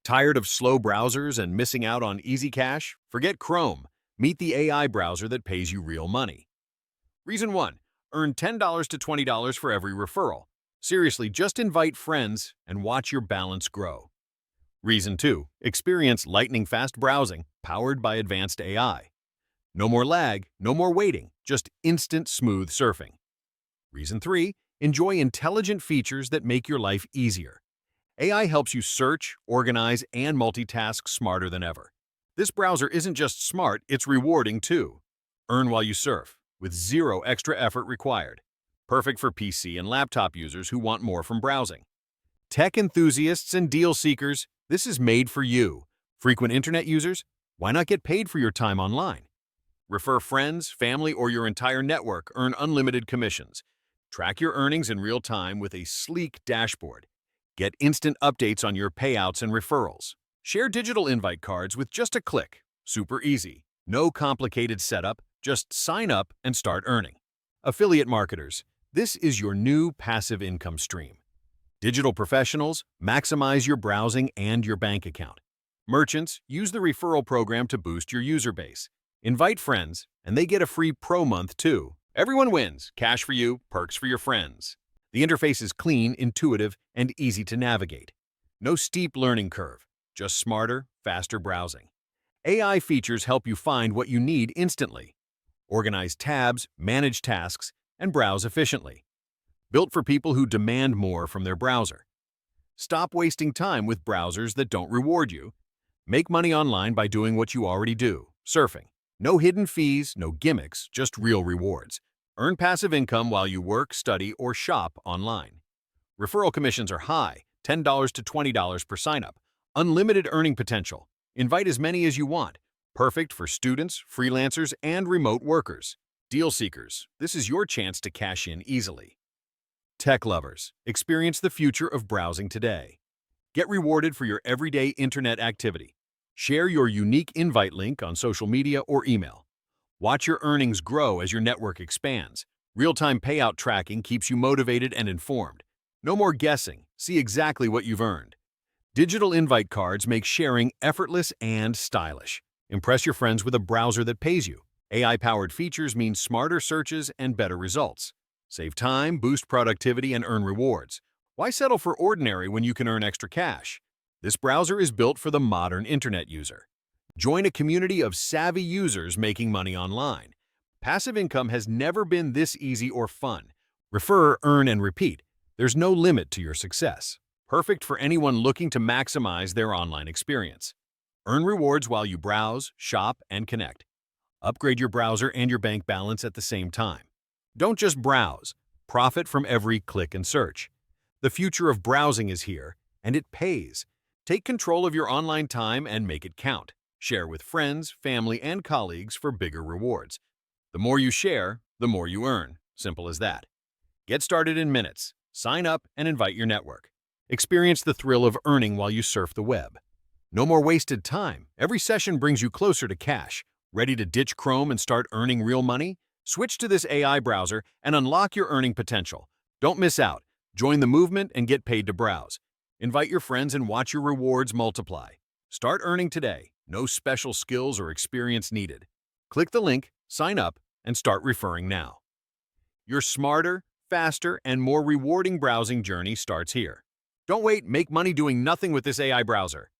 Tired of slow browsers and missing out on easy cash? Forget Chrome. Meet the AI browser that pays you real money. Reason 1. Earn $10 to $20 for every referral. Seriously, just invite friends and watch your balance grow. Reason 2. Experience lightning-fast browsing powered by advanced AI. No more lag, no more waiting, just instant smooth surfing. Reason 3. Enjoy intelligent features that make your life easier. AI helps you search, organize, and multitask smarter than ever. This browser isn't just smart, it's rewarding too. Earn while you surf, with zero extra effort required. Perfect for PC and laptop users who want more from browsing. Tech enthusiasts and deal seekers, this is made for you. Frequent internet users, why not get paid for your time online? Refer friends, family, or your entire network, earn unlimited commissions. Track your earnings in real time with a sleek dashboard. Get instant updates on your payouts and referrals. Share digital invite cards with just a click. Super easy. No complicated setup, just sign up and start earning. Affiliate marketers, this is your new passive income stream. Digital professionals, maximize your browsing and your bank account. Merchants, use the referral program to boost your user base. Invite friends, and they get a free pro month too. Everyone wins. Cash for you, perks for your friends. The interface is clean, intuitive, and easy to navigate. No steep learning curve, just smarter, faster browsing. AI features help you find what you need instantly. Organize tabs, manage tasks, and browse efficiently. Built for people who demand more from their browser. Stop wasting time with browsers that don't reward you. Make money online by doing what you already do, surfing. No hidden fees, no gimmicks, just real rewards. Earn passive income while you work, study, or shop online. Referral commissions are high, $10 to $20 per sign-up. Unlimited earning potential. Invite as many as you want. Perfect for students, freelancers, and remote workers. Deal seekers, this is your chance to cash in easily. Tech lovers, experience the future of browsing today. Get rewarded for your everyday internet activity. Share your unique invite link on social media or email. Watch your earnings grow as your network expands. Real-time payout tracking keeps you motivated and informed. No more guessing. See exactly what you've earned. Digital invite cards make sharing effortless and stylish. Impress your friends with a browser that pays you. AI-powered features mean smarter searches and better results. Save time, boost productivity, and earn rewards. Why settle for ordinary when you can earn extra cash? This browser is built for the modern internet user. Join a community of savvy users making money online. Passive income has never been this easy or fun. Refer, earn, and repeat. There's no limit to your success. Perfect for anyone looking to maximize their online experience. Earn rewards while you browse, shop, and connect. Upgrade your browser and your bank balance at the same time. Don't just browse. Profit from every click and search. The future of browsing is here, and it pays. Take control of your online time and make it count. Share with friends, family, and colleagues for bigger rewards. The more you share, the more you earn. Simple as that. Get started in minutes. Sign up and invite your network. Experience the thrill of earning while you surf the web. No more wasted time. Every session brings you closer to cash. Ready to ditch Chrome and start earning real money? Switch to this AI browser and unlock your earning potential. Don't miss out. Join the movement and get paid to browse. Invite your friends and watch your rewards multiply. Start earning today. No special skills or experience needed. Click the link, sign up, and start referring now. Your smarter, faster, and more rewarding browsing journey starts here. Don't wait, make money doing nothing with this AI browser.